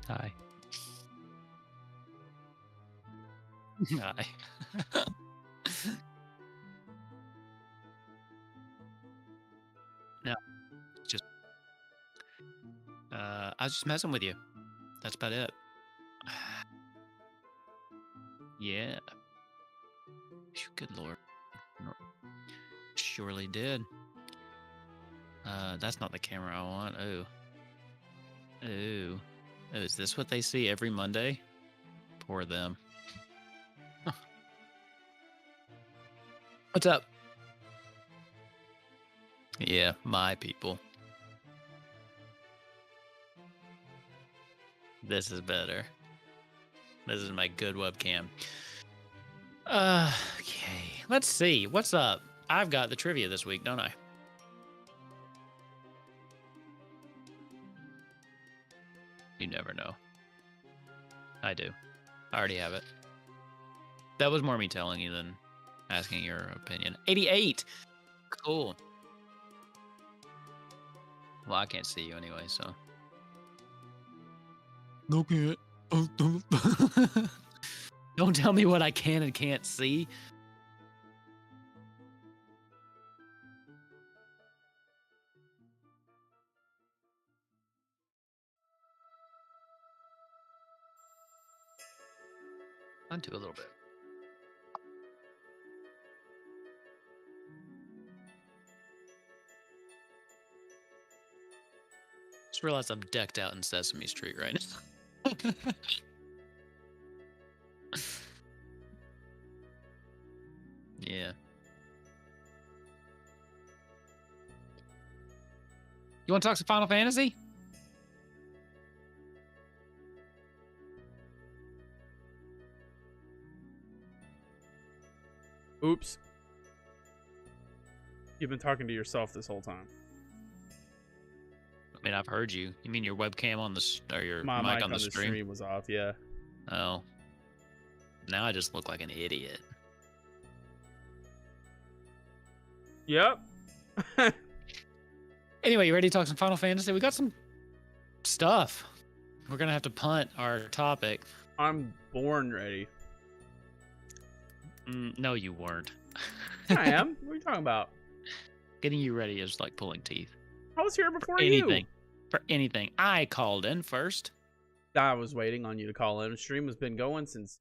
Hi. Hi. No, it's just I was just messing with you. That's about it. Yeah. Phew, good lord. No, surely did. That's not the camera I want. Oh. Oh. Oh, is this what they see every Monday? Poor them. What's up? Yeah, my people. This is better. This is my good webcam. Okay. Let's see. What's up? I've got the trivia this week, don't I? You never know. I do. I already have it. That was more me telling you than asking your opinion. 88. Cool. Well, I can't see you anyway, so. No can't. Don't tell me what I can and can't see. Undo a little bit. Just realized I'm decked out in Sesame Street right now. Yeah. You want to talk some Final Fantasy? Oops. You've been talking to yourself this whole time. I mean, I've heard you. You mean your webcam on the or your My mic on the stream? was off, yeah. Oh. Now I just look like an idiot. Yep. Anyway, you ready to talk some Final Fantasy? We got some stuff. We're going to have to punt our topic. I'm born ready. No, you weren't. I am. What are you talking about? Getting you ready is like pulling teeth. I was here before Anything. you. For anything. I called in first. I was waiting on you to call in. The stream has been going since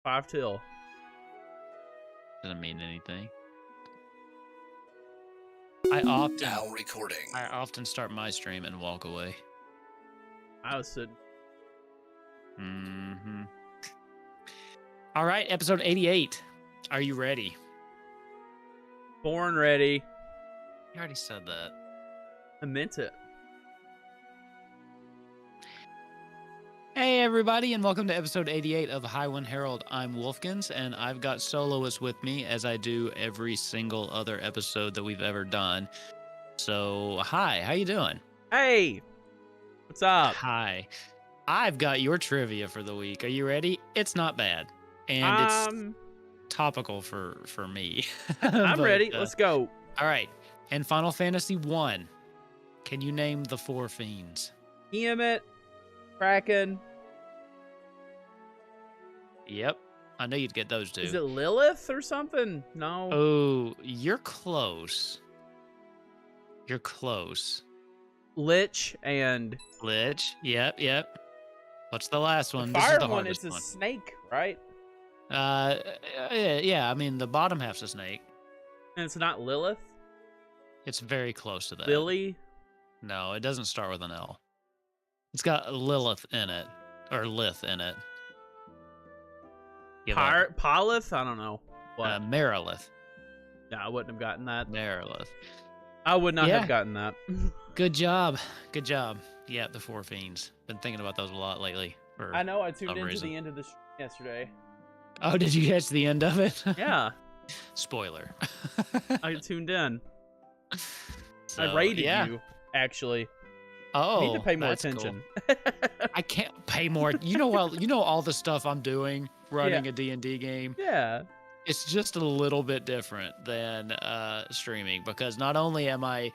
5 till. Doesn't mean anything. I often start my stream and walk away. I was sitting. Mm-hmm. All right, episode 88. Are you ready? Born ready. You already said that. I meant it. Hey, everybody, and welcome to episode 88 of Highwind Herald. I'm Wolfkins, and I've got soloists with me, as I do every single other episode that we've ever done. So, hi, how you doing? Hey! What's up? Hi. I've got your trivia for the week. Are you ready? It's not bad. And it's topical for me. I'm ready. Let's go. All right. In Final Fantasy I, can you name the 4 fiends? Tiamat, Kraken. Yep. I know you'd get those two. Is it Lilith or something? No. Oh, you're close. You're close. Lich and... Lich. Yep. What's the last one? The fire this is the one hardest is a one. snake, right? Yeah, I mean, the bottom half's a snake. And it's not Lilith? It's very close to that. Lily? No, it doesn't start with an L. It's got Lilith in it. Or Lith in it. Polith? I don't know. What? Marilith. No, I wouldn't have gotten that. Marilith. I would not have gotten that. Good job. Good job. Yeah, the 4 fiends. Been thinking about those a lot lately. I know. I tuned into reason. the end of the stream yesterday. Oh, did you catch the end of it? Yeah. Spoiler. I tuned in. So, I rated you, actually. Oh, I need to pay more that's attention. Cool. I can't pay more. You know all the stuff I'm doing running a D&D game. Yeah. It's just a little bit different than streaming, because not only am I,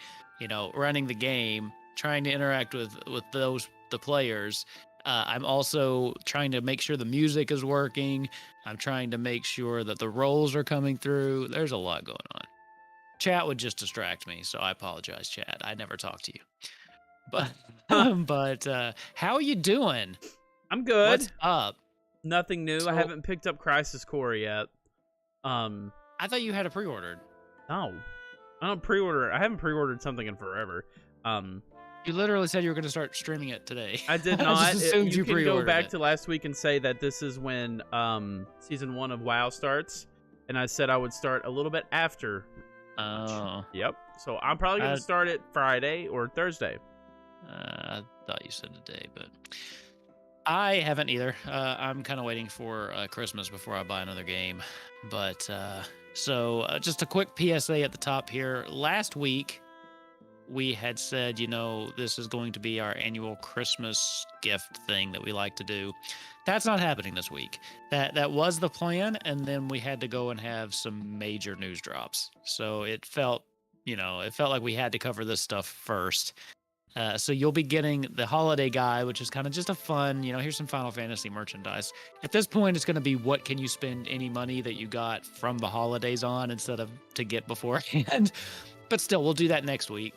running the game, trying to interact with the players, I'm also trying to make sure the music is working. I'm trying to make sure that the roles are coming through. There's a lot going on. Chat would just distract me, so I apologize, chat. I never talk to you. But how are you doing? I'm good. What's up? Nothing new. I So haven't picked up Crisis Core yet. I thought you had it pre-ordered. No. I don't pre-order. I haven't pre-ordered something in forever. You literally said you were going to start streaming it today. I did I not. just assumed You you can go pre-ordered back it. to last week and say that this is when season 1 of WoW starts, and I said I would start a little bit after. Oh. Yep. So I'm probably gonna start it Friday or Thursday. I thought you said today, but I haven't either. I'm kind of waiting for Christmas before I buy another game. But just a quick PSA at the top here. Last week, we had said, this is going to be our annual Christmas gift thing that we like to do. That's not happening this week. That was the plan, and then we had to go and have some major news drops. So it felt like we had to cover this stuff first. So you'll be getting the holiday guide, which is kind of just a fun, here's some Final Fantasy merchandise. At this point, it's going to be what can you spend any money that you got from the holidays on instead of to get beforehand. But still, we'll do that next week.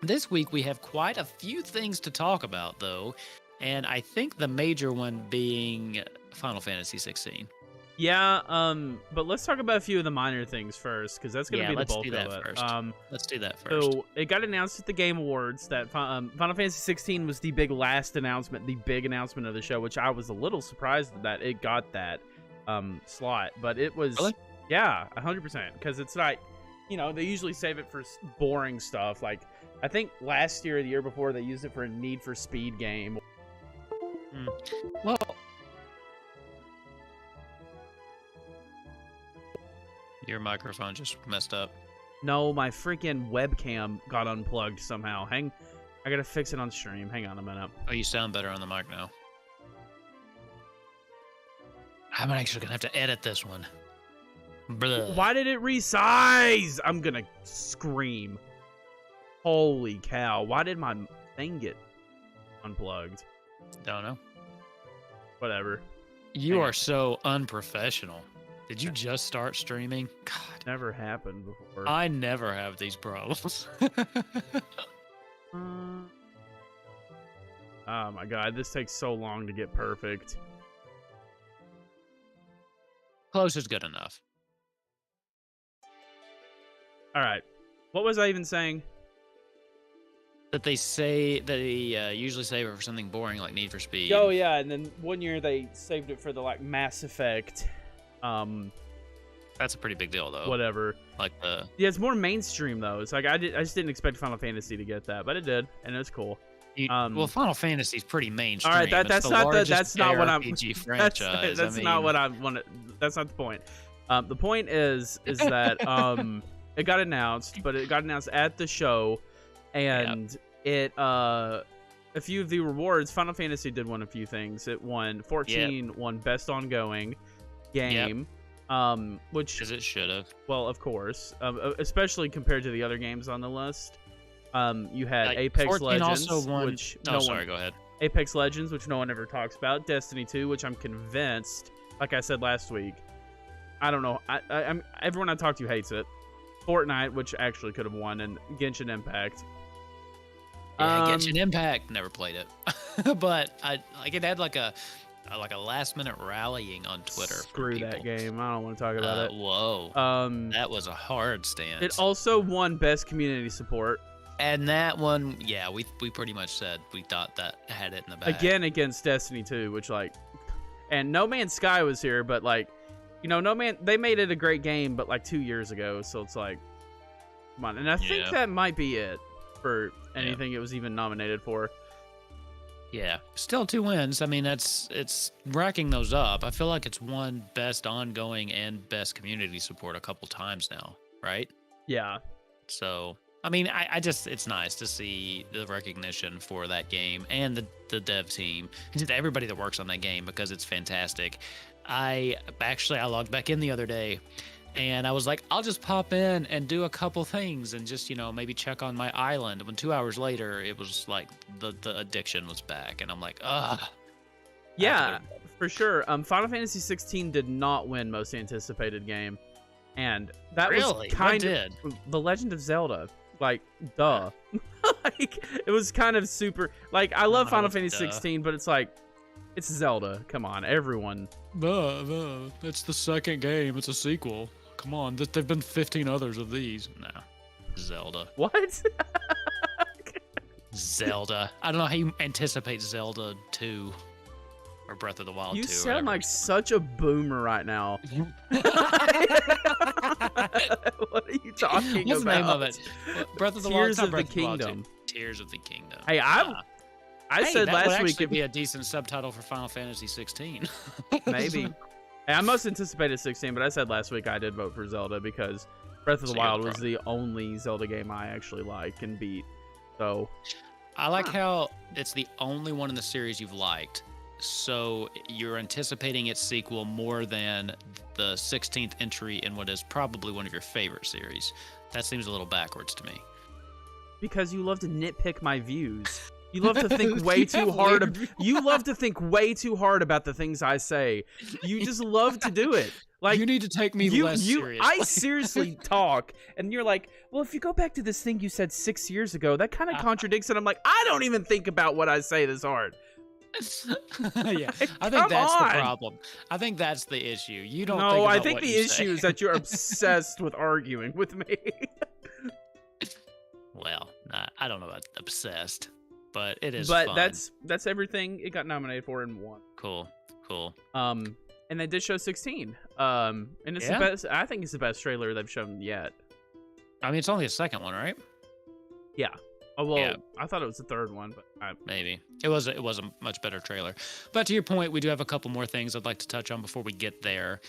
This week, we have quite a few things to talk about, though. And I think the major one being Final Fantasy XVI. Yeah, but let's talk about a few of the minor things first, because that's going to be the bulk of it. Let's do that first. So it got announced at the Game Awards that Final Fantasy XVI was the big announcement of the show, which I was a little surprised that it got that slot. But it was, Really? Yeah, 100%, because it's like, they usually save it for boring stuff. Like, I think last year or the year before, they used it for a Need for Speed game. Well, your microphone just messed up. No, my freaking webcam got unplugged somehow. I gotta fix it on stream. Hang on a minute. Oh, you sound better on the mic now. I'm actually gonna have to edit this one. Blah. Why did it resize? I'm gonna scream. Holy cow. Why did my thing get unplugged? Don't know. Whatever. You are so unprofessional. Did you just start streaming? God. Never happened before. I never have these problems. Oh my god, this takes so long to get perfect. Close is good enough. Alright. What was I even saying? That they usually save it for something boring like Need for Speed. Oh yeah, and then one year they saved it for the Mass Effect. That's a pretty big deal though. Whatever. Yeah, it's more mainstream though. It's like I just didn't expect Final Fantasy to get that, but it did, and it was cool. Well, Final Fantasy is pretty mainstream. All right, that's not what I'm. Franchise. That's not what I want. That's not the point. The point is that it got announced, but it got announced at the show, and it a few of the rewards. Final Fantasy did win a few things. It won 14, won Best Ongoing Game. Which as it should have. Well, of course, especially compared to the other games on the list. You had Apex Legends, which go ahead. Apex Legends, which no one ever talks about. Destiny 2, which I'm convinced, like I said last week, I don't know. I'm everyone I talk to hates it. Fortnite, which actually could have won, and Genshin Impact. Genshin Impact, never played it, but it had like a last minute rallying on Twitter. Screw that game. I don't want to talk about it. Whoa. That was a hard stance. It also won Best Community Support. And that one, we pretty much said we thought that had it in the bag. Again against Destiny 2, which and No Man's Sky was here, but they made it a great game, but 2 years ago, so it's come on. And I think that might be it for anything it was even nominated for. Yeah, still 2 wins. I mean, it's racking those up. I feel like it's won Best Ongoing and Best Community Support a couple times now, right? Yeah. So, I mean, it's nice to see the recognition for that game and the dev team, and just everybody that works on that game because it's fantastic. I logged back in the other day, And I was like, I'll just pop in and do a couple things and just, maybe check on my island. When 2 hours later, it was like the addiction was back. And I'm like, ugh. Yeah, for sure. Final Fantasy XVI did not win most anticipated game. And that Really? was kind What of The Legend of Zelda. Like, duh. Like, it was kind of super. Like, I love Final Fantasy 16, but it's like, it's Zelda. Come on, everyone. It's the second game. It's a sequel. Come on. There've been 15 others of these. No. Zelda. What? Zelda. I don't know how you anticipate Zelda 2 or Breath of the Wild 2. You or sound whatever. like such a boomer right now. What are you talking What's about? the name of it? Breath of the Wild. Tears of the Kingdom. Tears of the Kingdom. Hey, I said that last would week actually it'd be a decent subtitle for Final Fantasy 16. maybe. Hey, I most anticipated 16, but I said last week I did vote for Zelda because Breath of the Wild was the only Zelda game I actually like and beat. So I like how it's the only one in the series you've liked. So you're anticipating its sequel more than the 16th entry in what is probably one of your favorite series. That seems a little backwards to me. because you love to nitpick my views. You love to think way too hard. You love to think way too hard about the things I say. You just love to do it. Like, you need to take me less seriously. I seriously talk, and you're like, well, if you go back to this thing you said 6 years ago, that kind of contradicts it. I'm like, I don't even think about what I say this hard. Yeah, I think that's the problem. I think that's the issue. You don't. No, think about I think what the you issue say. is that you're obsessed with arguing with me. Well, I don't know about obsessed, but it is. But fun. that's everything it got nominated for and won. Cool. And they did show 16. And it's the best. I think it's the best trailer they've shown yet. I mean, it's only a second one, right? Yeah. Oh well, Yeah. I thought it was the third one, but Maybe it was a much better trailer. But to your point, we do have a couple more things I'd like to touch on before we get there.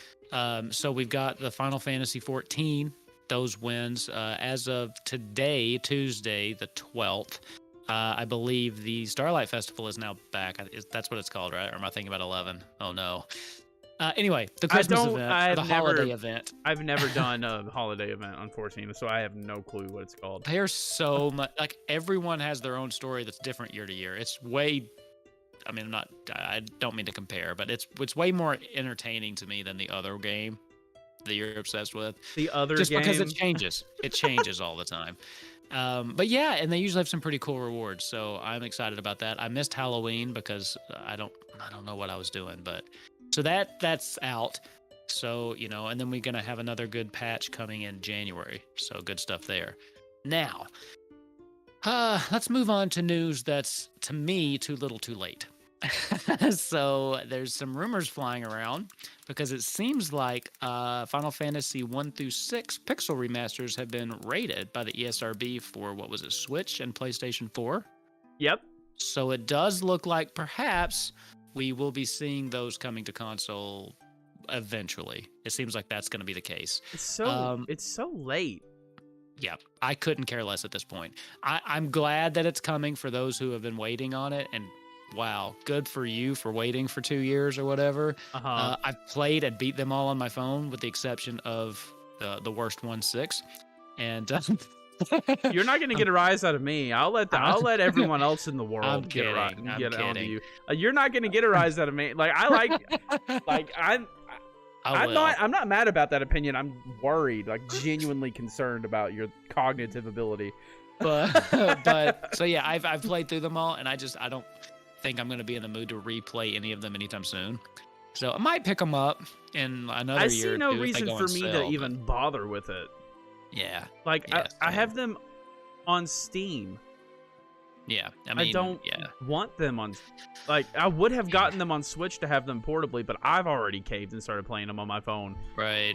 So we've got the Final Fantasy XIV. Those wins as of today, Tuesday, the 12th. I believe the Starlight Festival is now back. That's what it's called, right? Or am I thinking about 11? Oh no. Anyway, the Christmas event, the holiday event. I've never done a holiday event on 14, so I have no clue what it's called. They're so much like everyone has their own story that's different year to year. It's way. I mean, I don't mean to compare, but it's way more entertaining to me than the other game that you're obsessed with. The other just game? Because it changes all the time. But yeah, and they usually have some pretty cool rewards, so I'm excited about that. I missed Halloween because I don't know what I was doing, but so that's out. So and then we're gonna have another good patch coming in January. So good stuff there. Now, let's move on to news that's to me too little, too late. So there's some rumors flying around because it seems like Final Fantasy 1 through 6 pixel remasters have been rated by the ESRB for Switch and PlayStation 4. Yep. So it does look like perhaps we will be seeing those coming to console eventually. It seems like that's going to be the case. It's so late. Yeah, I couldn't care less at this point. I'm glad that it's coming for those who have been waiting on it, and wow, good for you for waiting for 2 years or whatever. I've played and beat them all on my phone with the exception of the worst one, 6. And you're not going to get a rise out of me. I'll let everyone else in the world get out of you. You're not going to get a rise out of me. Like I'm not mad about that opinion. I'm worried, like genuinely concerned about your cognitive ability. But so yeah, I've played through them all, and I don't think I'm going to be in the mood to replay any of them anytime soon. So I might pick them up in another year. I see no reason for me to even bother with it. Yeah. Like, I have them on Steam. Yeah. I mean, I don't want them on... Like, I would have gotten them on Switch to have them portably, but I've already caved and started playing them on my phone. Right.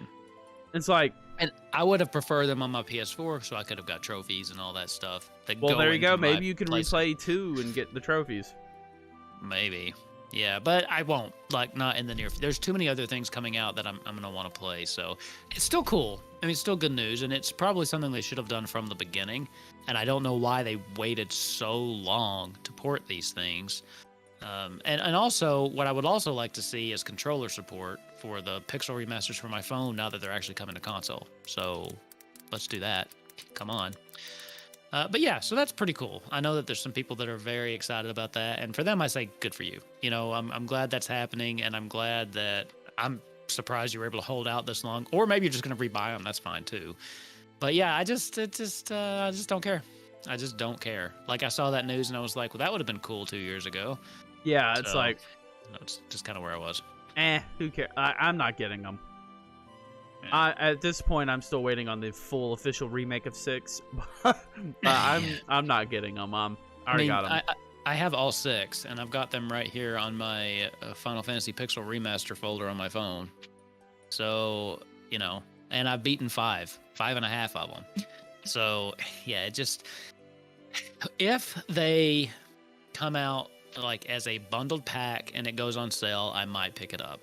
It's like... And I would have preferred them on my PS4 so I could have got trophies and all that stuff. Well, there you go. Maybe you can replay 2 and get the trophies. Maybe. Yeah, but I won't. Like, not in the near future. There's too many other things coming out that I'm going to want to play. So it's still cool. I mean, it's still good news, and it's probably something they should have done from the beginning. And I don't know why they waited so long to port these things. And also, what I would also like to see is controller support for the pixel remasters for my phone now that they're actually coming to console. So let's do that. Come on. But yeah, so that's pretty cool. I know that there's some people that are very excited about that, and for them, I say good for you. You know, I'm glad that's happening, and I'm glad that I'm surprised you were able to hold out this long. Or maybe you're just gonna rebuy them. That's fine too. But yeah, I just don't care. I just don't care. Like I saw that news and I was like, well, that would have been cool 2 years ago. Yeah, it's So, like, that's just kind of where I was. who cares? I'm not getting them. Yeah. At this point, I'm still waiting on the full official remake of 6. I'm not getting them. I already got them. I have all 6, and I've got them right here on my Final Fantasy Pixel Remaster folder on my phone. So, you know, and I've beaten 5 and a half of them. So, yeah, it just, if they come out like as a bundled pack and it goes on sale, I might pick it up.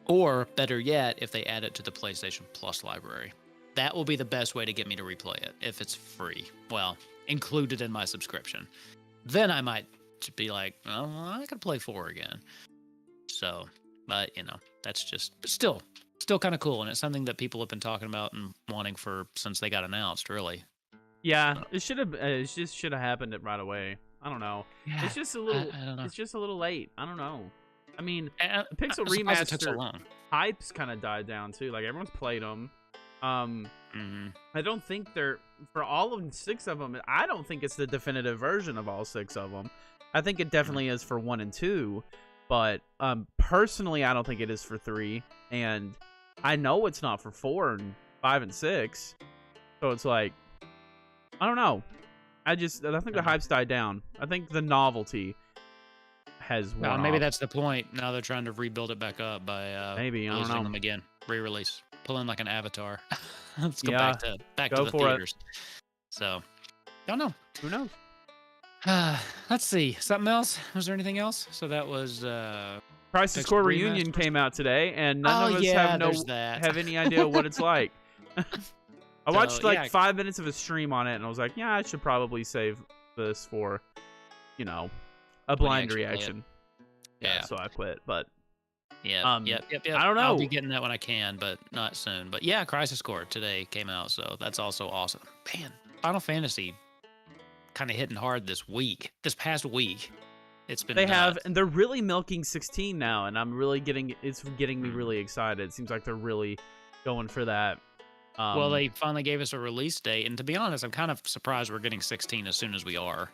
Or better yet, if they add it to the PlayStation Plus library. That will be the best way to get me to replay it if it's free. Well, included in my subscription. Then I might be like, oh, well, I could play 4 again. So, but you know, that's just still kind of cool, and it's something that people have been talking about and wanting for since they got announced, really. Yeah, it should have. It just should have happened right away. I don't know. Yeah, It's just a little. I don't know. It's just a little late. I don't know. I mean, And, Pixel I'm surprised it took so Remaster long. hype's kind of died down too. Like everyone's played them. I don't think they're for all of 6 of them. I don't think it's the definitive version of all 6 of them. I think it definitely is for 1 and 2, but personally, I don't think it is for 3. And I know it's not for 4 and 5 and 6. So it's like, I don't know. I think the hype's died down. I think the novelty has worn Well, maybe off. that's the point. Now they're trying to rebuild it back up by Maybe, I don't releasing know. them again, re-release, pull in like an Avatar. Let's go Yeah, back go to the for it. theaters. So, don't know. Who knows? Let's see. Something else? Was there anything else? So that was Crisis Pixel Core Reunion remasters? came out today, and none of us there's that. have any idea what it's like. I watched So, like yeah. 5 minutes of a stream on it, and I was like, yeah, I should probably save this for, you know, a blind actually play it. reaction. Yeah. So I quit, but Yep. I don't I'll know. be getting that when I can, but not soon. But yeah, Crisis Core today came out, so that's also awesome. Man, Final Fantasy kind of hitting hard this past week. It's been they have, nuts. and they're really milking 16 now, and I'm really getting me really excited. It seems like they're really going for that. Well, they finally gave us a release date, and to be honest, I'm kind of surprised we're getting 16 as soon as we are.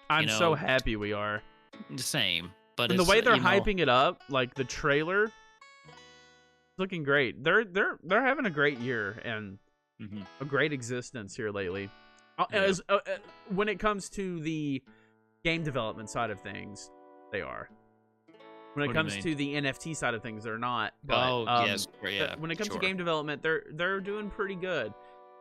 I'm you know, so happy we are. The same, but And the it's, way they're you know, hyping it up, like the trailer, it's looking great. They're having a great year and mhm. a great existence here lately. Yeah. When it comes to the game development side of things, they are. When it What do you comes mean? to the NFT side of things, they're not. But, Oh, yes, yeah. when it comes sure. to game development, they're doing pretty good.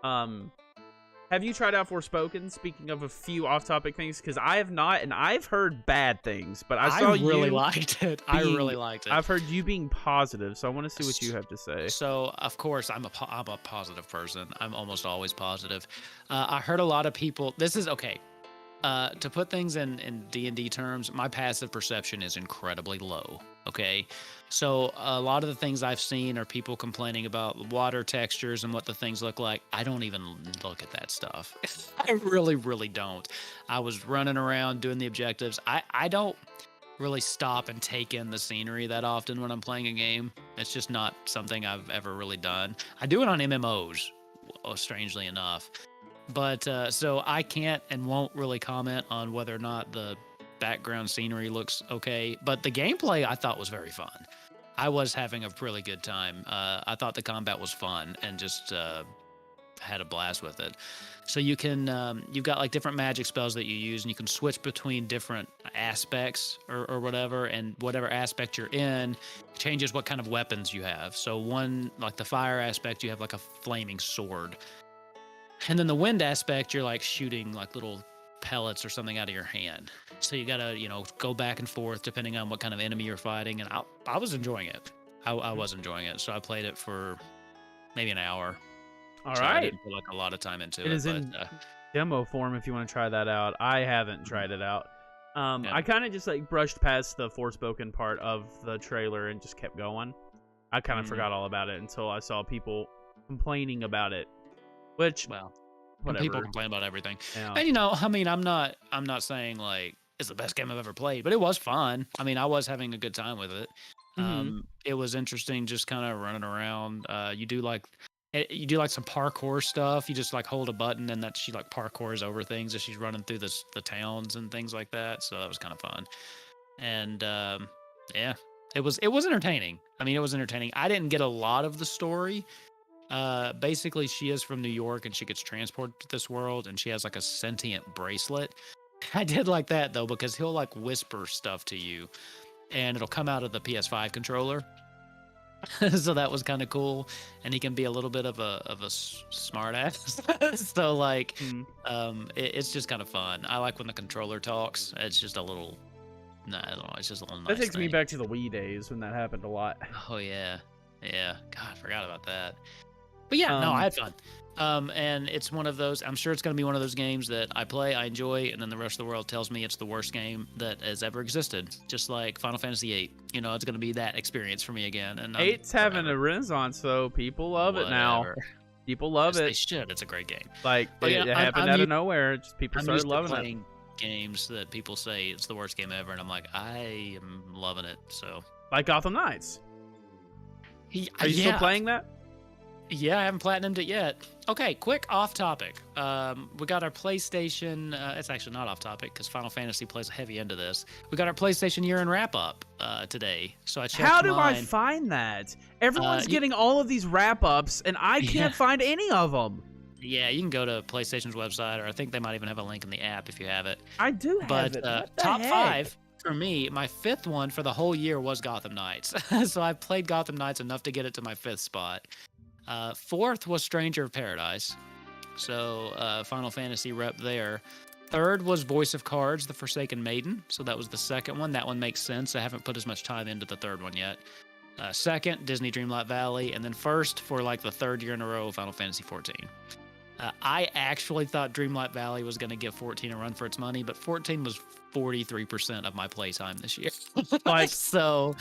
Have you tried out Forspoken? Speaking of a few off-topic things, because I have not, and I've heard bad things, but I saw really you. liked it. I really liked it. I've heard you being positive, so I want to see what you have to say. So, of course, I'm a positive person. I'm almost always positive. I heard a lot of people. This is okay. To put things in D&D terms, my passive perception is incredibly low. Okay, so a lot of the things I've seen are people complaining about water textures and what the things look like. I don't even look at that stuff. I really, really don't. I was running around doing the objectives. I don't really stop and take in the scenery that often when I'm playing a game. It's just not something I've ever really done. I do it on MMOs, strangely enough. But so I can't and won't really comment on whether or not the background scenery looks okay. But the gameplay I thought was very fun. I was having a really good time. I thought the combat was fun and just had a blast with it. So you can, you've got like different magic spells that you use, and you can switch between different aspects or whatever, and whatever aspect you're in changes what kind of weapons you have. So one, like the fire aspect, you have like a flaming sword. And then the wind aspect, you're like shooting like little pellets or something out of your hand. So you gotta, go back and forth depending on what kind of enemy you're fighting. And I was enjoying it. I was enjoying it. So I played it for maybe an hour. All So I right. didn't put like a lot of time into it. It is but, in demo form if you want to try that out. I haven't tried it out. Yeah. I kind of just like brushed past the Forspoken part of the trailer and just kept going. I kind of forgot all about it until I saw people complaining about it, which, Well, whatever. people complain about everything. Yeah. And I mean, I'm not saying like it's the best game I've ever played, but it was fun. I mean, I was having a good time with it. It was interesting just kind of running around. You do like some parkour stuff. You just like hold a button and that she like parkours over things as she's running through the towns and things like that. So that was kind of fun. And yeah, it was entertaining. I mean, it was entertaining. I didn't get a lot of the story. Basically, she is from New York and she gets transported to this world and she has like a sentient bracelet. I did like that though, because he'll like whisper stuff to you and it'll come out of the PS5 controller. So that was kind of cool. And he can be a little bit of a smart ass. So like, it's just kind of fun. I like when the controller talks. It's just a little, I don't know. It's just a little nice. That takes me thing. back to the Wii days when that happened a lot. Oh yeah. Yeah. God, I forgot about that. But yeah, no, I had fun. And it's one of those, I'm sure it's going to be one of those games that I play, I enjoy, and then the rest of the world tells me it's the worst game that has ever existed. Just like Final Fantasy VIII. It's going to be that experience for me again. And 8's having a renaissance, though. People love it now. People love it. They should. It's a great game. Like, it happened out of nowhere. Just people started loving it. Games that people say it's the worst game ever, and I'm like, I am loving it. So, like Gotham Knights. Are you still playing that? Yeah, I haven't platinumed it yet. Okay, quick off topic. We got our PlayStation. It's actually not off topic because Final Fantasy plays a heavy into this. We got our PlayStation year-end wrap-up today. So I checked. How do I find that? Everyone's getting all of these wrap-ups, and I can't find any of them. Yeah, you can go to PlayStation's website, or I think they might even have a link in the app if you have it. I do have it. But top 5 for me, my 5th one for the whole year was Gotham Knights. So I played Gotham Knights enough to get it to my 5th spot. 4th was Stranger of Paradise. So Final Fantasy rep there. 3rd was Voice of Cards, The Forsaken Maiden. So that was the 2nd one. That one makes sense. I haven't put as much time into the 3rd one yet. 2nd, Disney Dreamlight Valley. And then 1st, for like the 3rd year in a row, Final Fantasy XIV. I actually thought Dreamlight Valley was going to give 14 a run for its money, but 14 was 43% of my playtime this year. Like, so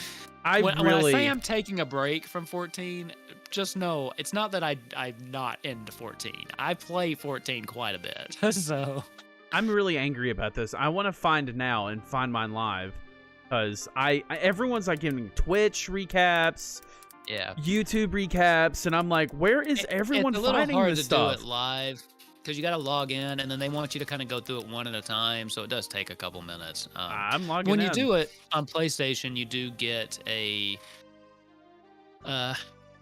when I say I'm taking a break from 14, just know it's not that I'm not into 14. I play 14 quite a bit. So I'm really angry about this. I want to find now and find mine live because everyone's like giving Twitch recaps. Yeah, YouTube recaps, and I'm like, where is everyone finding this stuff? It's a little hard to do it live because you got to log in, and then they want you to kind of go through it one at a time, so it does take a couple minutes. I'm logging in. When you do it on PlayStation, you do get a,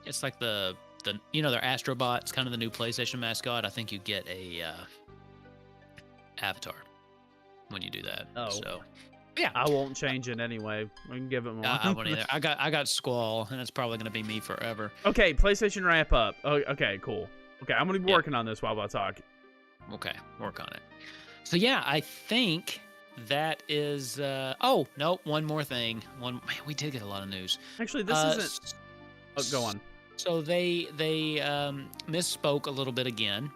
it's like the their Astrobot. It's kind of the new PlayStation mascot. I think you get a avatar when you do that. Oh. So. Yeah, I won't change it anyway. We can give it more. I won't either. I got Squall, and it's probably gonna be me forever. Okay, PlayStation wrap up. Oh, okay, cool. Okay, I'm gonna be working on this while I talk. Okay, work on it. So yeah, I think that is. Oh no, one more thing. Man, we did get a lot of news. Actually, this isn't. Oh, go on. So they misspoke a little bit again.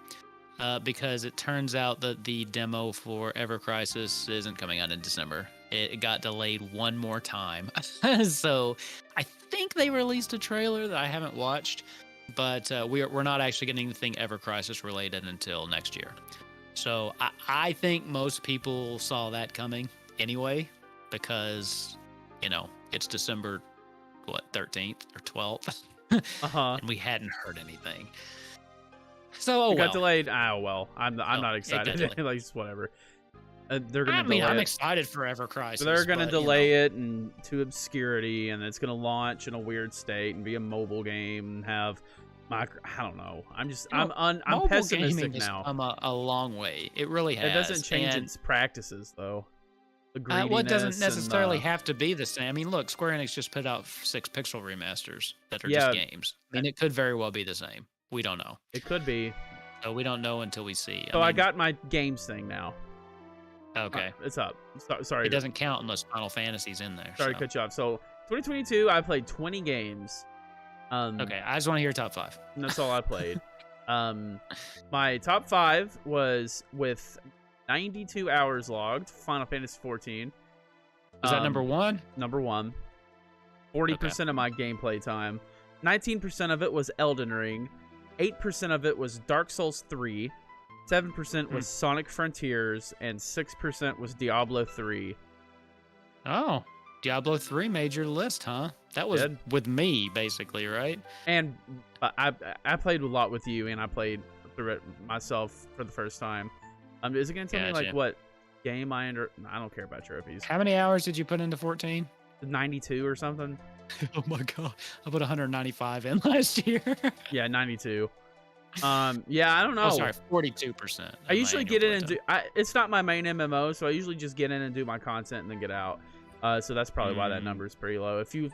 Because it turns out that the demo for Ever Crisis isn't coming out in December. It got delayed one more time. So I think they released a trailer that I haven't watched, but we're not actually getting anything Ever Crisis related until next year. So I think most people saw that coming anyway, because, it's December, 13th or 12th? And we hadn't heard anything. So it got delayed. Oh well, I'm not excited. Like whatever. They're gonna. I'm excited for Ever Crisis. So they're gonna delay it into obscurity, and it's gonna launch in a weird state and be a mobile game and have I don't know. I'm pessimistic now. I'm a long way. It really has. It doesn't change its practices though. What doesn't necessarily have to be the same. I mean, look, Square Enix just put out 6 pixel remasters that are just games. I mean, it could very well be the same. We don't know. It could be. So we don't know until we see. I got my games thing now. Okay. It's up. Sorry. It doesn't count unless Final Fantasy's in there. Sorry to cut you off. So 2022, I played 20 games. Okay, I just want to hear top 5. And that's all I played. My top 5 was with 92 hours logged. Final Fantasy XIV. Is that number one? Number one. 40% of my gameplay time. 19% of it was Elden Ring. 8% of it was Dark Souls 3. 7% was Sonic Frontiers, and 6% was Diablo 3. Oh, Diablo 3 made your list, huh? That was with me, basically, right? And I played a lot with you, and I played through it myself for the first time. Is it going to tell me, like, what game I don't care about trophies. How many hours did you put into 14? 92 or something. Oh, my God. I put 195 in last year. Yeah, 92. Yeah, I don't know. Oh, sorry, 42%. I usually get in and do. It's not my main MMO, so I usually just get in and do my content and then get out. So that's probably why that number is pretty low. If you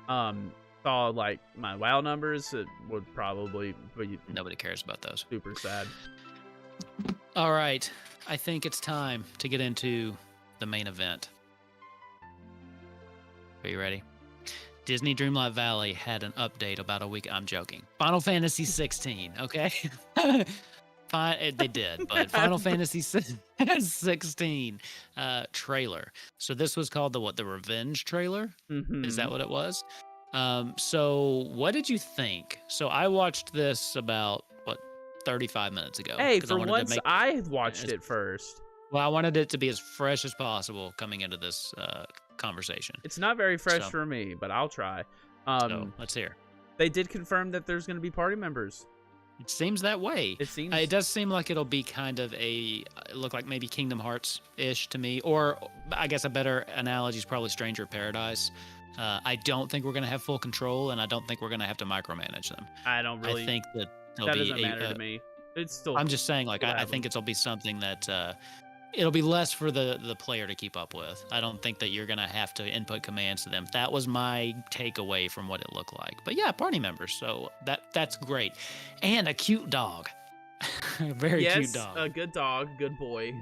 saw like my WoW numbers, it would probably. But nobody cares about those. Super sad. All right, I think it's time to get into the main event. Are you ready? Disney Dreamlight Valley had an update about a week. I'm joking. Final Fantasy XVI, okay? Fine, they did, but Final Fantasy XVI trailer. So this was called the Revenge trailer? Mm-hmm. Is that what it was? So what did you think? So I watched this about, 35 minutes ago. Hey, for once, I watched it first. Well, I wanted it to be as fresh as possible coming into this conversation. It's not very fresh for me, but I'll try. So let's hear. They did confirm that there's going to be party members. It seems that way. It seems. It does seem like it'll be kind of look like maybe Kingdom Hearts-ish to me, or I guess a better analogy is probably Stranger Paradise. I don't think we're going to have full control, and I don't think we're going to have to make them. I don't really. I think that doesn't matter to me. It's still. I'm just saying, like, I think it'll be something that it'll be less for the player to keep up with. I don't think that you're going to have to input commands to them. That was my takeaway from what it looked like. But yeah, party members. So that's great. And a cute dog. Very cute dog. Yes, a good dog, good boy.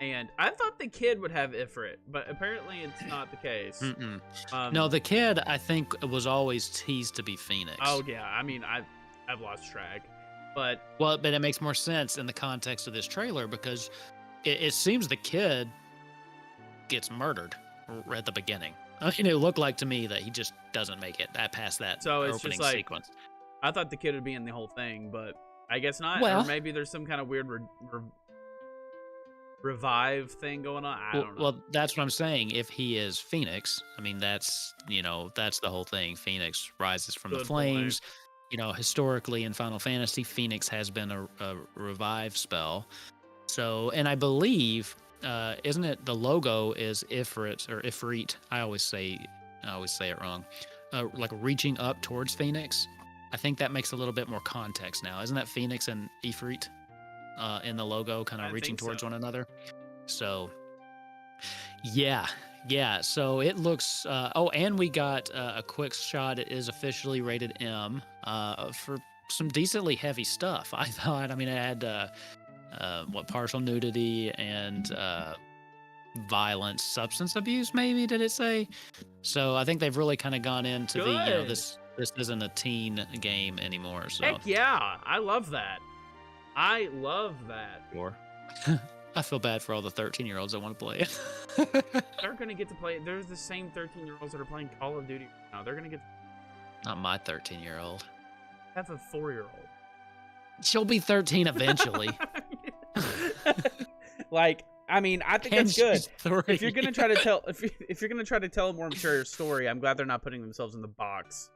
And I thought the kid would have Ifrit, but apparently it's not the case. No, the kid, I think, was always teased to be Phoenix. Oh, yeah. I mean, I've lost track. But it makes more sense in the context of this trailer because it seems the kid gets murdered at the beginning. I mean, it looked like to me that he just doesn't make it past that opening sequence. I thought the kid would be in the whole thing, but I guess not. Well, or maybe there's some kind of weird revive thing going on. I don't know. Well, that's what I'm saying. If he is Phoenix, I mean, that's the whole thing. Phoenix rises from the flames. Point. Historically in Final Fantasy, Phoenix has been a revive spell. So, and I believe, isn't it the logo is Ifrit or Ifrit? I always say it wrong. Like reaching up towards Phoenix. I think that makes a little bit more context now. Isn't that Phoenix and Ifrit in the logo, kind of reaching towards one another? So, yeah. So it looks. And we got a quick shot. It is officially rated M for some decently heavy stuff. I thought. I mean, it had. Partial nudity and violence, substance abuse, maybe, did it say? So I think they've really kind of gone into this isn't a teen game anymore. So heck yeah, I love that. Sure. I feel bad for all the 13-year-olds that want to play it. They're gonna get to play it. There's the same 13-year-olds that are playing Call of Duty now. They're gonna get not my 13-year-old. That's a 4-year-old. She'll be 13 eventually. Like, I mean, I think that's good. If you're gonna try to tell, if you're gonna try to tell a more mature story, I'm glad they're not putting themselves in the box.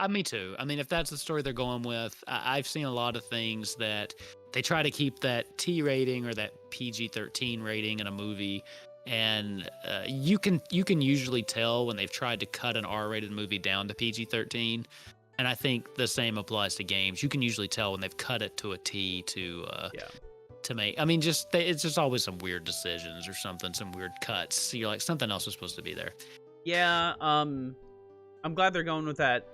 Me too. I mean, if that's the story they're going with, I've seen a lot of things that they try to keep that T rating or that PG-13 rating in a movie, and you can usually tell when they've tried to cut an R-rated movie down to PG-13. And I think the same applies to games. You can usually tell when they've cut it to a T to make. I mean, it's just always some weird decisions or something, some weird cuts. So you're like, something else was supposed to be there. Yeah. I'm glad they're going with that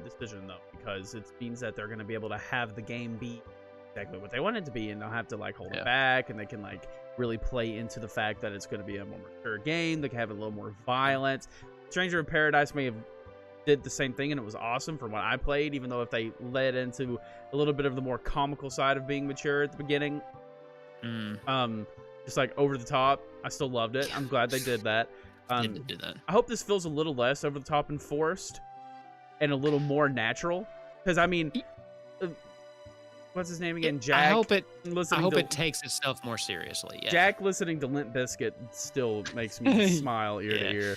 decision though, because it means that they're going to be able to have the game be exactly what they want it to be, and they'll have to like hold it back, and they can like really play into the fact that it's going to be a more mature game. They can have a little more violence. Stranger of Paradise may have did the same thing, and it was awesome from what I played, even though if they led into a little bit of the more comical side of being mature at the beginning, Mm. Just like over the top. I still loved it. I'm glad they did that. They did do that. I hope this feels a little less over the top and forced, and a little more natural. Because I mean, what's his name again? Jack. I hope it Listening takes itself more seriously. Yeah. Jack listening to Limp Bizkit still makes me smile ear to ear.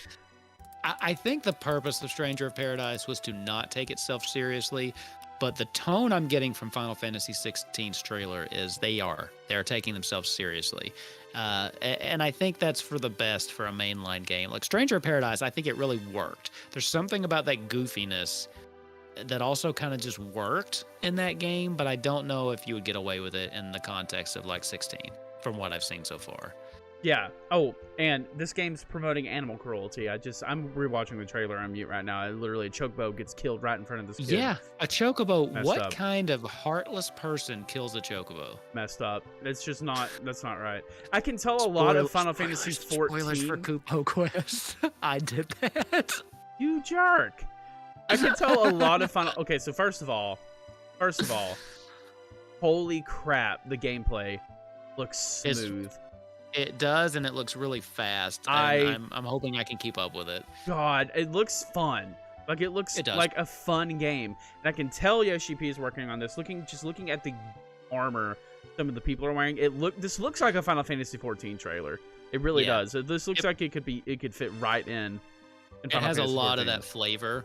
I think the purpose of Stranger of Paradise was to not take itself seriously, but the tone I'm getting from Final Fantasy XVI's trailer is they're taking themselves seriously. And I think that's for the best for a mainline game. Like Stranger of Paradise, I think it really worked. There's something about that goofiness that also kind of just worked in that game, but I don't know if you would get away with it in the context of like 16 from what I've seen so far. Yeah. Oh, and this game's promoting animal cruelty. I'm rewatching the trailer on mute right now. Literally, a chocobo gets killed right in front of this kid. Yeah, a chocobo. What up. kind of heartless person kills a chocobo? Messed up. It's just not. That's not right. I can tell a lot of Final Fantasy XIV. Spoilers for Kupo Quest. I did that. You jerk. I can tell a lot of Final. Okay, so first of all, holy crap, the gameplay looks smooth. It does, and it looks really fast. I'm hoping I can keep up with it. God, it looks fun. Like it looks like a fun game, and I can tell Yoshi P is working on this. Looking at the armor some of the people are wearing, this looks like a Final Fantasy XIV trailer. It really does. This looks like it could fit right in. It has a lot of that flavor,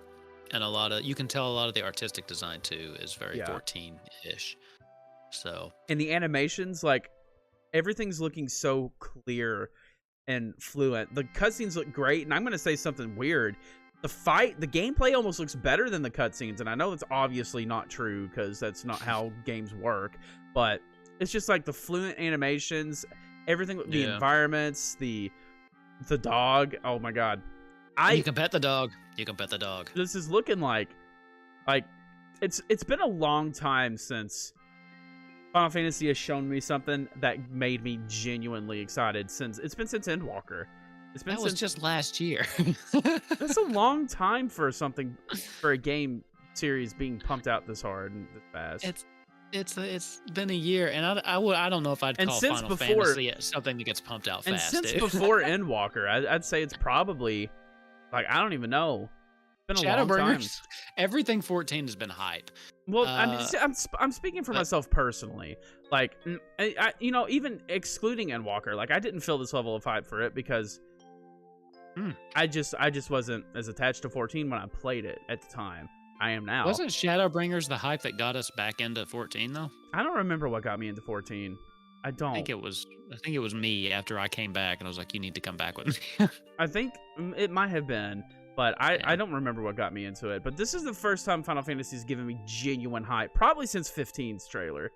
and you can tell a lot of the artistic design too is very 14-ish. So, and the animations, like, everything's looking so clear and fluent. The cutscenes look great, and I'm gonna say something weird. The gameplay almost looks better than the cutscenes, and I know that's obviously not true because that's not how games work. But it's just like the fluent animations, everything, the environments, the dog. Oh my god, you can pet the dog. You can pet the dog. This is looking like it's been a long time since Final Fantasy has shown me something that made me genuinely excited. Since Endwalker. That was just last year. That's a long time for a game series being pumped out this hard and this fast. It's been a year, and I don't know if I'd call Final Fantasy something that gets pumped out fast. And since before Endwalker, I'd say it's probably, like, I don't even know. It's been a long time. Everything 14 has been hype. Well, I'm speaking for myself personally. Like, even excluding Endwalker, like, I didn't feel this level of hype for it because I just wasn't as attached to 14 when I played it at the time. I am now. Wasn't Shadowbringers the hype that got us back into 14 though? I don't remember what got me into 14. I don't. I think it was me after I came back and I was like, you need to come back with me. I think it might have been. But I don't remember what got me into it. But this is the first time Final Fantasy's given me genuine hype, probably since 15's trailer.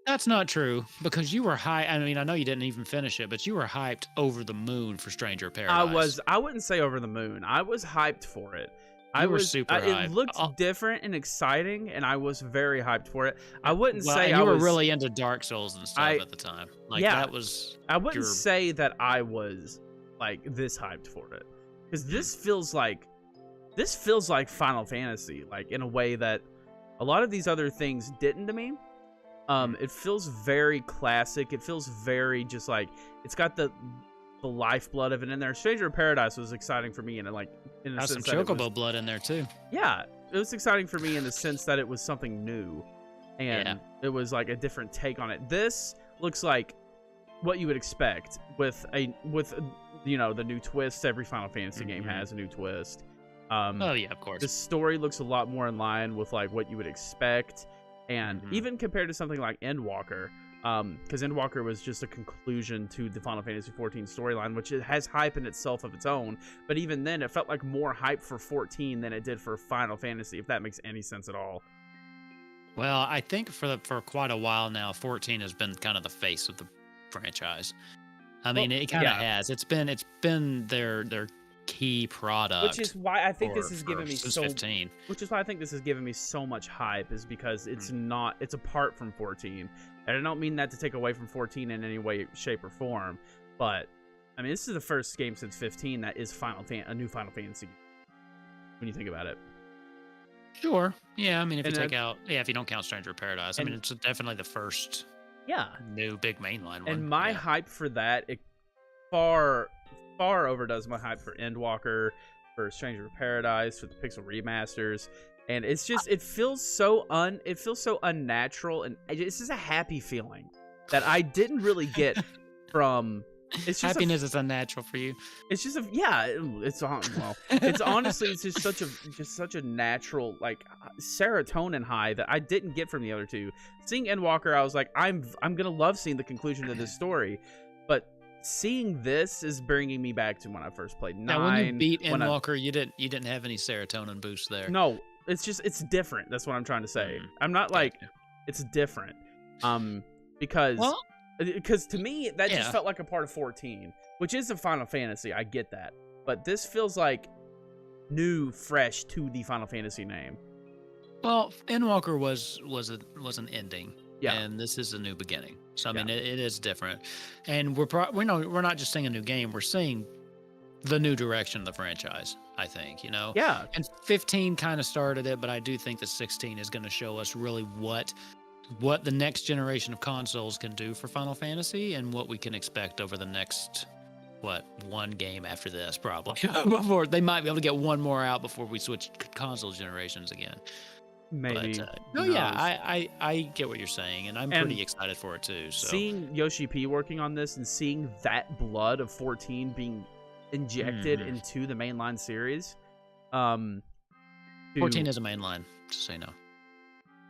That's not true, because you were hyped. I mean, I know you didn't even finish it, but you were hyped over the moon for Stranger of Paradise. I wouldn't say over the moon. I was hyped for it. I was super hyped. It looked different and exciting, and I was very hyped for it. I wouldn't say you were really into Dark Souls and stuff at the time. Like, that was. I wouldn't say that I was like this hyped for it. Because this feels like Final Fantasy, like, in a way that a lot of these other things didn't to me. It feels very classic. It feels very just like it's got the lifeblood of it in there. Stranger of Paradise was exciting for me in a sense some chocobo blood in there too. Yeah, it was exciting for me in the sense that it was something new, and it was like a different take on it. This looks like what you would expect with the new twists. Every Final Fantasy game has a new twist. Oh yeah, of course. The story looks a lot more in line with like what you would expect, and even compared to something like Endwalker, because Endwalker was just a conclusion to the Final Fantasy XIV storyline, which it has hype in itself of its own. But even then, it felt like more hype for 14 than it did for Final Fantasy, if that makes any sense at all. Well, I think for quite a while now, 14 has been kind of the face of the franchise. I mean, it kind of has. It's been their key product, which is why I think this has given me 15. Which is why I think this has given me so much hype, is because it's apart from 14, and I don't mean that to take away from 14 in any way, shape, or form. But I mean, this is the first game since 15 that is a new Final Fantasy game, when you think about it. Sure. Yeah. I mean, if you don't count Stranger of Paradise, I mean, it's definitely the first Yeah. new big mainline one. And my hype for that, it far overdoes my hype for Endwalker, for Stranger of Paradise, for the Pixel remasters. And it's just, it feels so unnatural, and it's just a happy feeling that I didn't really get from. It's just happiness is unnatural for you. It's just it's honestly, it's just such a natural, like, serotonin high that I didn't get from the other two. Seeing Endwalker, I was like, I'm gonna love seeing the conclusion of this story, but seeing this is bringing me back to when I first played 9. Now, when you beat Endwalker, you didn't have any serotonin boost there. No, it's different. That's what I'm trying to say. I'm not like, it's different. Because to me, that just felt like a part of 14, which is a Final Fantasy. I get that. But this feels like new, fresh to the Final Fantasy name. Well, Endwalker was an ending. Yeah. And this is a new beginning. So, I mean, it is different. And we're not just seeing a new game. We're seeing the new direction of the franchise, I think, Yeah. And 15 kind of started it, but I do think that 16 is going to show us really what the next generation of consoles can do for Final Fantasy, and what we can expect over the next, one game after this, probably. Before they might be able to get one more out before we switch console generations again. Maybe. But, I get what you're saying, and I'm pretty excited for it too. So seeing Yoshi P working on this and seeing that blood of 14 being injected into the mainline series. 14 is a mainline, just so you know.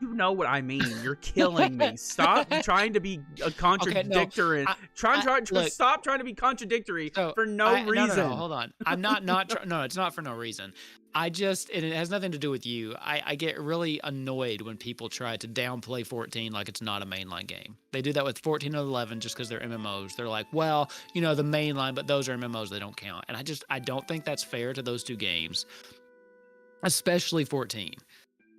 You know what I mean. You're killing me. Stop trying to be a contradictory. Stop trying to be contradictory for no reason. No, hold on. I'm not no, it's not for no reason. It has nothing to do with you. I get really annoyed when people try to downplay 14 like it's not a mainline game. They do that with 14 and 11 just because they're MMOs. They're like, well, the mainline, but those are MMOs, they don't count. And I don't think that's fair to those two games, especially 14.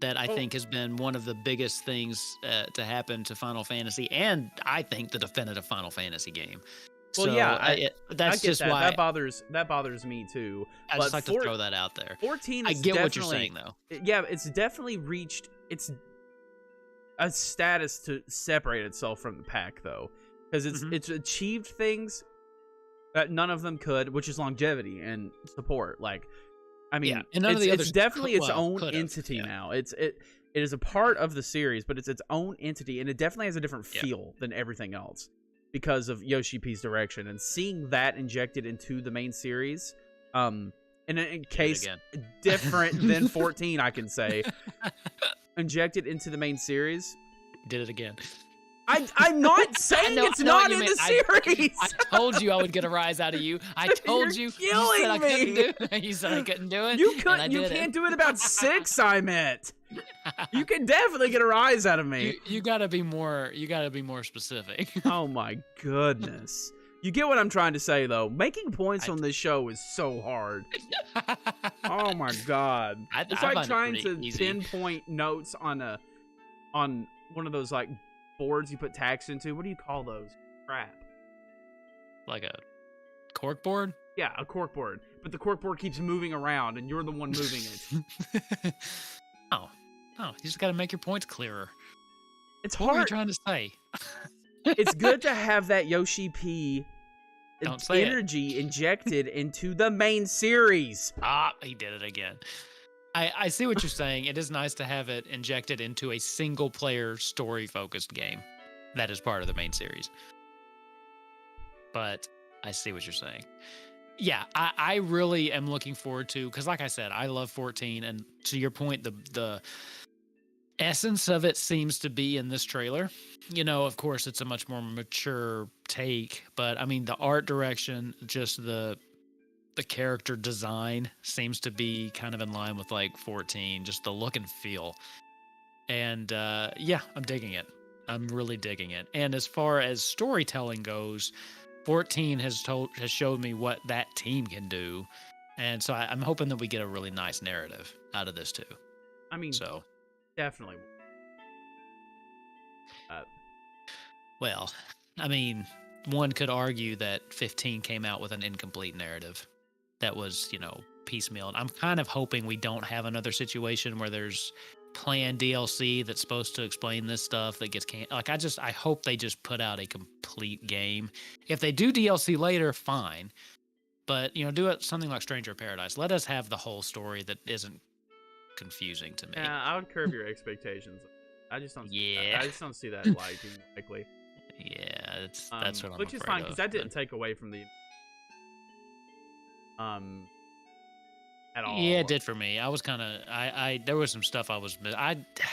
That I think has been one of the biggest things to happen to Final Fantasy, and I think the definitive Final Fantasy game. Well, so, yeah, that's just that. why that bothers me too. I just like to throw that out there. 14. I get what you're saying, though. Yeah, it's definitely reached a status to separate itself from the pack, though, because it's achieved things that none of them could, which is longevity and support. Like, I mean, it's definitely its own entity now. It is a part of the series, but it's its own entity, and it definitely has a different feel than everything else because of Yoshi P's direction. And seeing that injected into the main series, in case different than 14, I can say, injected into the main series. Did it again. I'm not saying it's not in the series. I told you I would get a rise out of you. I told you. Killing you said me. I couldn't do it. You said I couldn't do it. You can't do it about 6. I meant. You can definitely get a rise out of me. You gotta be more. You gotta be more specific. Oh my goodness. You get what I'm trying to say, though. Making points on this show is so hard. Oh my god. It's like trying to pinpoint notes on one of those like boards you put tax into. What do you call those? Crap. Like a cork board? Yeah, a cork board. But the cork board keeps moving around, and you're the one moving it. Oh, you just got to make your points clearer. It's hard. What are you trying to say? It's good to have that Yoshi P energy injected into the main series. He did it again. I see what you're saying. It is nice to have it injected into a single-player, story-focused game that is part of the main series. But I see what you're saying. Yeah, I really am looking forward to, because like I said, I love 14, and to your point, the essence of it seems to be in this trailer. Of course, it's a much more mature take, but I mean, the art direction, just the character design seems to be kind of in line with like 14, just the look and feel. And I'm digging it. I'm really digging it. And as far as storytelling goes, 14 has showed me what that team can do. And so I'm hoping that we get a really nice narrative out of this too. I mean, definitely. Well, I mean, one could argue that 15 came out with an incomplete narrative that was, piecemeal. And I'm kind of hoping we don't have another situation where there's planned DLC that's supposed to explain this stuff that gets like I hope they just put out a complete game. If they do DLC later, fine. But do it something like Stranger of Paradise. Let us have the whole story that isn't confusing to me. Yeah, I would curb your expectations. I just don't. Yeah. I just don't see that being likely. Yeah, that's what I'm which is afraid fine because of, that didn't take away from the at all. Yeah, it did for me. I was kind of I there was some stuff I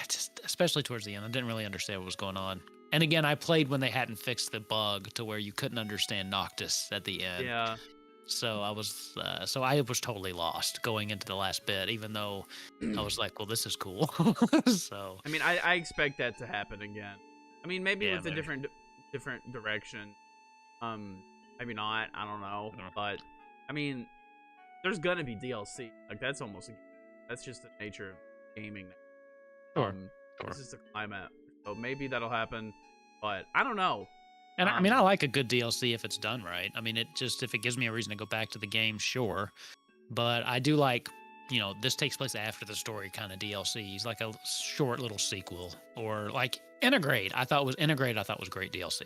just especially towards the end I didn't really understand what was going on. And again, I played when they hadn't fixed the bug to where you couldn't understand Noctis at the end. Yeah. So I was totally lost going into the last bit, even though I was like, well, this is cool. So I mean, I expect that to happen again. I mean, maybe with a maybe. different direction. Maybe not. I don't know. But I mean, there's gonna be DLC. Like that's just the nature of gaming. Sure. This is the climate. So maybe that'll happen. But I don't know. And I mean, I like a good DLC if it's done right. I mean, if it gives me a reason to go back to the game, sure. But I do like, this takes place after the story kind of DLCs, like a short little sequel, or like Integrate. I thought was great DLC.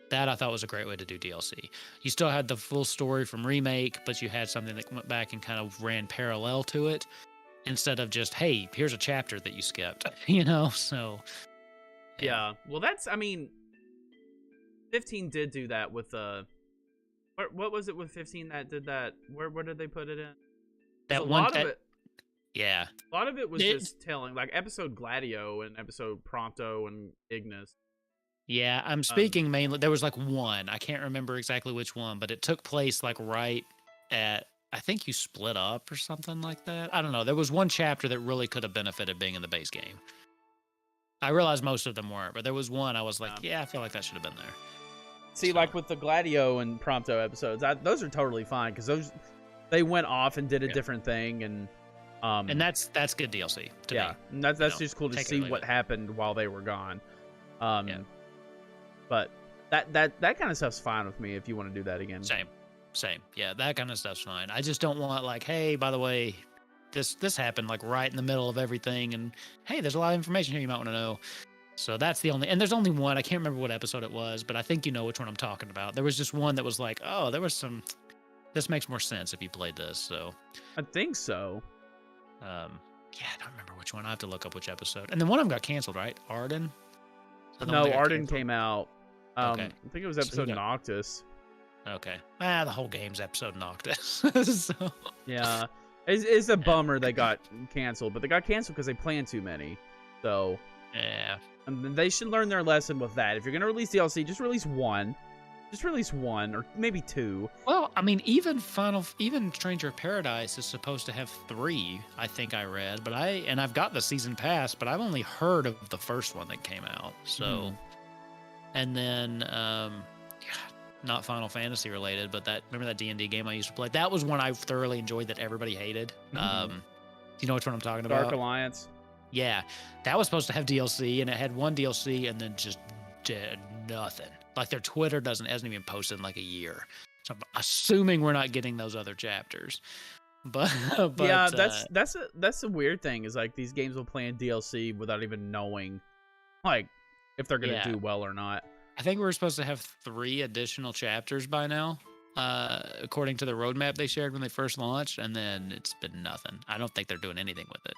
That I thought was a great way to do DLC. You still had the full story from Remake, but you had something that went back and kind of ran parallel to it, instead of just, hey, here's a chapter that you skipped. So yeah. Well, I mean, 15 did do that with what was it with 15 that did that? Where did they put it in? that a one lot of it. Yeah. A lot of it was just telling, like episode Gladio and episode Prompto and Ignis. Yeah, I'm speaking mainly. There was like one. I can't remember exactly which one, but it took place like right at. I think you split up or something like that. I don't know. There was one chapter that really could have benefited being in the base game. I realized most of them weren't, but there was one I was like, yeah, I feel like that should have been there. See, like with the Gladio and Prompto episodes, those are totally fine because they went off and did a different thing, and that's good DLC. To me. And that's just cool to see what happened while they were gone. But that kind of stuff's fine with me if you want to do that again. Same. Yeah, that kind of stuff's fine. I just don't want like, hey, by the way, this happened like right in the middle of everything, and hey, there's a lot of information here you might want to know. So that's the only, and there's only one. I can't remember what episode it was, but I think you know which one I'm talking about. There was just one that was like, oh, there was some. This makes more sense if you played this. So I think so. Yeah, I don't remember which one. I have to look up which episode. And then one of them got canceled, right? Arden. No, Arden came out. Okay. I think it was episode Noctis. Okay. The whole game's episode Noctis. So. Yeah. It's a bummer they got canceled, but they got canceled because they planned too many. So. Yeah. And they should learn their lesson with that. If you're going to release DLC, just release one. Just release one, or maybe two. Well, I mean, even Stranger of Paradise is supposed to have 3, I think I read. But I've got the season pass, but I've only heard of the first one that came out. So. And then, not Final Fantasy related, but remember that D&D game I used to play? That was one I thoroughly enjoyed that everybody hated. Do you know which one I'm talking about? Dark Alliance. Yeah, that was supposed to have DLC, and it had one DLC, and then just did nothing. Like their Twitter hasn't even posted in like a year. So I'm assuming we're not getting those other chapters. But yeah, that's a weird thing. Is like these games will plan DLC without even knowing, like, if they're gonna do well or not. I think we were supposed to have 3 additional chapters by now, according to the roadmap they shared when they first launched, and then it's been nothing. I don't think they're doing anything with it.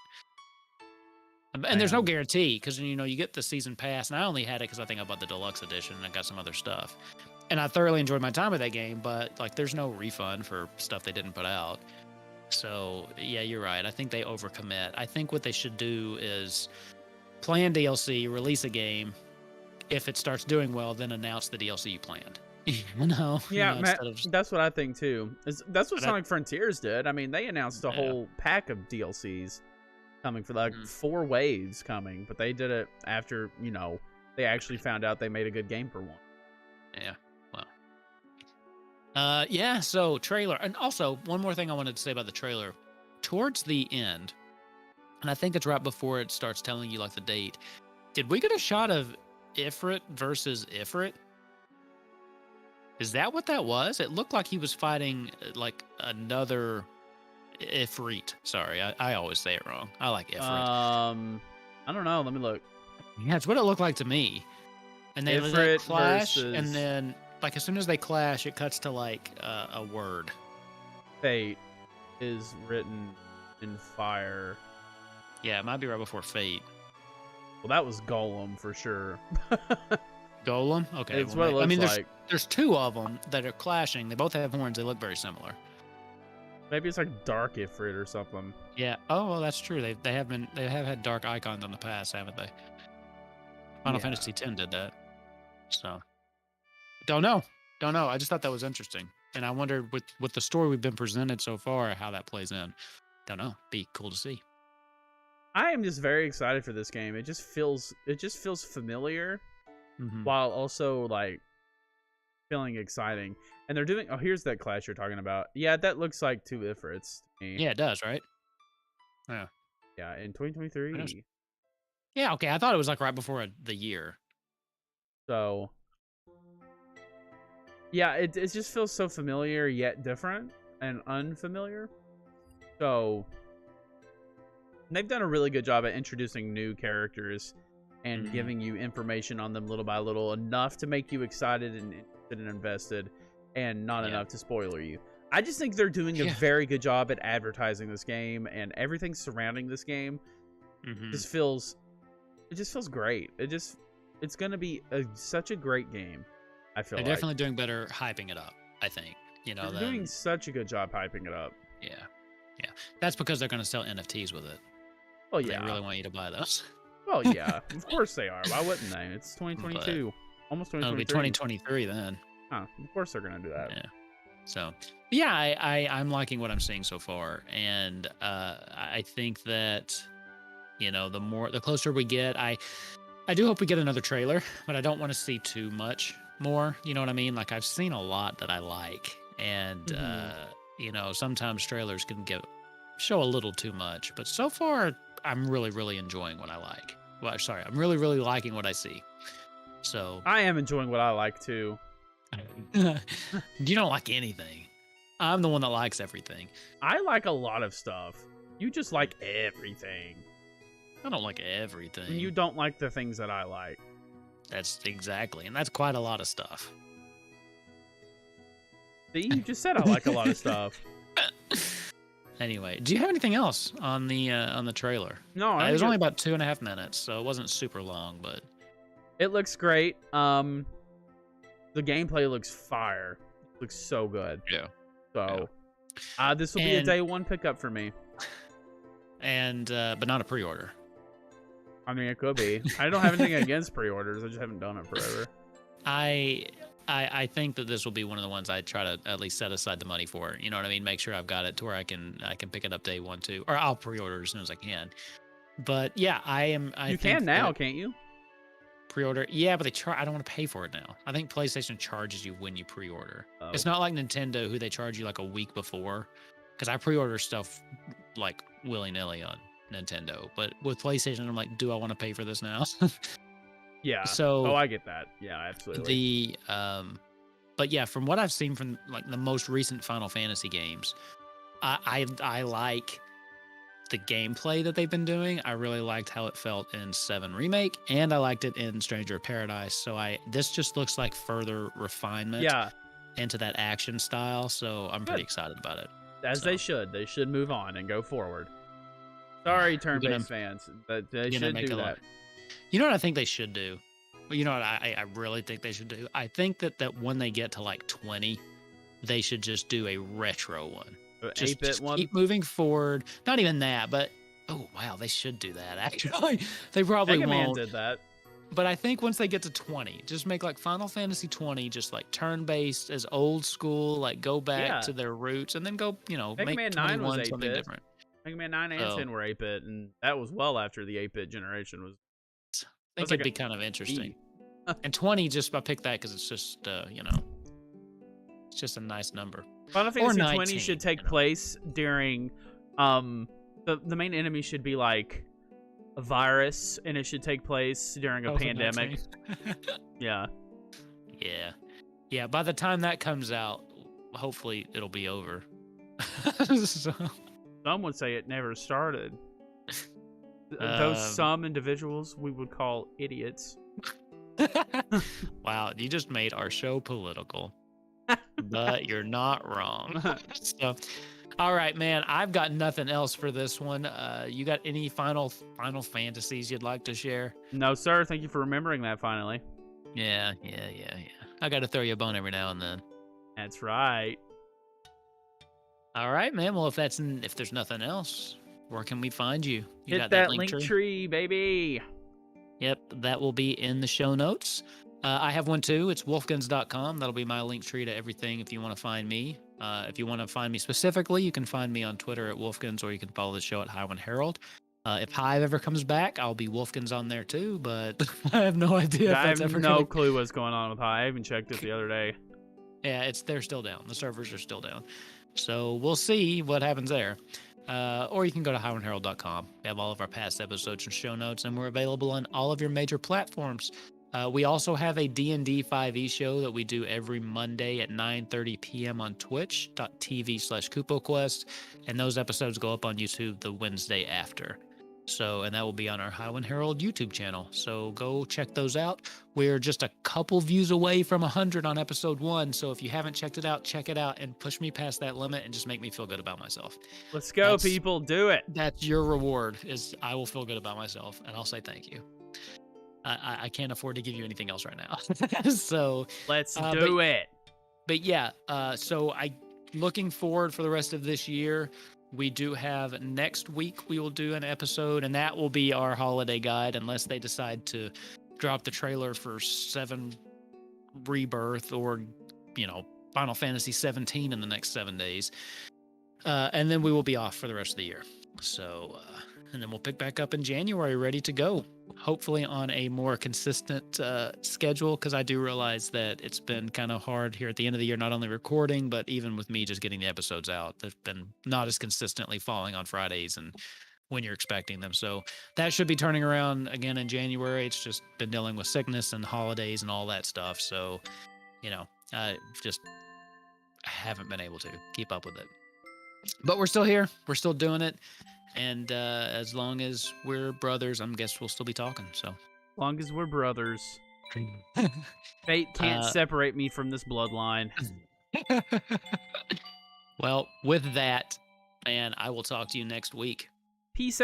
And there's no guarantee, because you get the season pass, and I only had it because I think I bought the deluxe edition and I got some other stuff. And I thoroughly enjoyed my time with that game, but like there's no refund for stuff they didn't put out. So yeah, you're right. I think they overcommit. I think what they should do is plan DLC, release a game. If it starts doing well, then announce the DLC you planned. That's what I think too. That's what Sonic Frontiers did. I mean, they announced a whole pack of DLCs coming for like 4 waves coming, but they did it after they actually found out they made a good game for one. Yeah. Well. Yeah. So trailer, and also one more thing I wanted to say about the trailer. Towards the end, and I think it's right before it starts telling you like the date. Did we get a shot of Ifrit versus Ifrit? Is that what that was? It looked like he was fighting like another Ifrit. Sorry, I always say it wrong. I like Ifrit. I don't know. Let me look. Yeah, it's what it looked like to me. And they Ifrit clash, versus and then like as soon as they clash, it cuts to like a word. Fate is written in fire. Yeah, it might be right before Fate. Well, that was Golem for sure. Golem? Okay. It's what it looks I mean, like. there's two of them that are clashing. They both have horns. They look very similar. Maybe it's like Dark Ifrit or something. Yeah. Oh, well, that's true. They have had dark icons in the past, haven't they? Final Fantasy X did that. So, don't know. I just thought that was interesting, and I wondered with the story we've been presented so far, how that plays in. Don't know. Be cool to see. I am just very excited for this game. It just feels familiar, while also like feeling exciting. And they're doing. Oh, here's that clash you're talking about. Yeah, that looks like two Ifrits to me. Yeah, it does, right? Yeah. Yeah, in 2023. Yeah. Okay. I thought it was like right before the year. So. Yeah, it just feels so familiar yet different and unfamiliar. So. They've done a really good job at introducing new characters and giving you information on them little by little, enough to make you excited and interested and invested, and not enough to spoiler you. I just think they're doing a very good job at advertising this game, and everything surrounding this game just feels great. It's gonna be such a great game. I feel they're definitely doing better hyping it up. I think they're doing such a good job hyping it up. Yeah. That's because they're gonna sell NFTs with it. Oh yeah, they really want you to buy those. Oh yeah, of course they are. Why wouldn't they? It's 2022, almost 2023. It'll be 2023 then. Huh? Of course they're gonna do that. Yeah. So yeah, I'm liking what I'm seeing so far, and I think that the closer we get, I do hope we get another trailer, but I don't want to see too much more. You know what I mean? Like I've seen a lot that I like, and sometimes trailers can show a little too much, but so far I'm really, really enjoying what I like. Well, sorry, I'm really, really liking what I see. So I am enjoying what I like too. You don't like anything. I'm the one that likes everything. I like a lot of stuff. You just like everything. I don't like everything. And you don't like the things that I like. That's exactly, and that's quite a lot of stuff. See, you just said I like a lot of stuff. Anyway, do you have anything else on the trailer? No, it was only about 2.5 minutes, so it wasn't super long, but it looks great. The gameplay looks fire. It looks so good. Yeah. So, this will be a day one pickup for me. And but not a pre-order. I mean, it could be. I don't have anything against pre-orders. I just haven't done it forever. I think that this will be one of the ones I try to at least set aside the money for. You know what I mean? Make sure I've got it to where I can pick it up day one, too, or I'll pre-order as soon as I can. But yeah, you can now, can't you? Pre-order, yeah, but I don't want to pay for it now. I think PlayStation charges you when you pre-order. Oh. It's not like Nintendo, who they charge you like a week before. Because I pre-order stuff like willy-nilly on Nintendo, but with PlayStation, I'm like, do I want to pay for this now? Yeah. So I get that. Yeah, absolutely. But yeah, from what I've seen from like the most recent Final Fantasy games, I like the gameplay that they've been doing. I really liked how it felt in 7 Remake, and I liked it in Stranger of Paradise. So this just looks like further refinement into that action style. So I'm pretty excited about it. They should. They should move on and go forward. Sorry, turn-based fans, but they should do that. You know what I think they should do? Well, you know what I really think they should do? I think that when they get to like 20, they should just do a retro one. Just one? Keep moving forward. Not even that, but oh wow, they should do that. Actually, they probably Mega Man won't. did that. But I think once they get to 20, just make like Final Fantasy 20, just like turn-based, as old school, like go back to their roots, and then go, Mega make Man 9 was 8-bit. something different. Mega Man 9 and 10 were 8-bit, and that was well after the 8-bit generation was. I think it'd be kind of interesting. And 20, I picked that because it's just, it's just a nice number. Final Fantasy 20 should take place during, the main enemy should be like a virus, and it should take place during a pandemic. Yeah. By the time that comes out, hopefully it'll be over. So. Some would say it never started. Those Um, some individuals we would call idiots. wow, you just made our show political, but you're not wrong. So, all right, man, I've got nothing else for this one. You got any final fantasies you'd like to share? No, sir. Thank you for remembering that finally. Yeah. I got to throw you a bone every now and then. That's right. All right, man. Well, if there's nothing else, where can we find you? You Hit got that link link tree, baby. Yep, that will be in the show notes. I have one too. It's wolfkins.com. That'll be my link tree to everything if you want to find me. If you want to find me specifically, you can find me on Twitter at Wolfkins, or you can follow the show at Highwind Herald. If Hive ever comes back, I'll be Wolfkins on there too, but I have no idea if I that's have ever no gonna... clue what's going on with Hive. I even checked it the other day. Yeah, they're still down. The servers are still down. So we'll see what happens there. Or you can go to highwindherald.com. We have all of our past episodes and show notes, and we're available on all of your major platforms. We also have a D&D 5e show that we do every Monday at 9:30 p.m. on twitch.tv/KupoQuest, and those episodes go up on YouTube the Wednesday after. So, and that will be on our Highwind Herald YouTube channel. So go check those out. We're just a couple views away from 100 on episode 1. So if you haven't checked it out, check it out and push me past that limit and just make me feel good about myself. Let's go, people. Do it. That's your reward, is I will feel good about myself, and I'll say thank you. I can't afford to give you anything else right now. So let's do it. But yeah, so looking forward for the rest of this year. We do have next week, we will do an episode, and that will be our holiday guide, unless they decide to drop the trailer for 7 Rebirth or, Final Fantasy XVII in the next 7 days. And then we will be off for the rest of the year. So, and then we'll pick back up in January, ready to go. Hopefully on a more consistent schedule, because I do realize that it's been kind of hard here at the end of the year, not only recording, but even with me just getting the episodes out. They've been not as consistently falling on Fridays and when you're expecting them. So that should be turning around again in January. It's just been dealing with sickness and holidays and all that stuff. So, I just haven't been able to keep up with it. But we're still here. We're still doing it. And as long as we're brothers, I guess we'll still be talking. So, as long as we're brothers, fate can't separate me from this bloodline. Well, with that, man, I will talk to you next week. Peace out.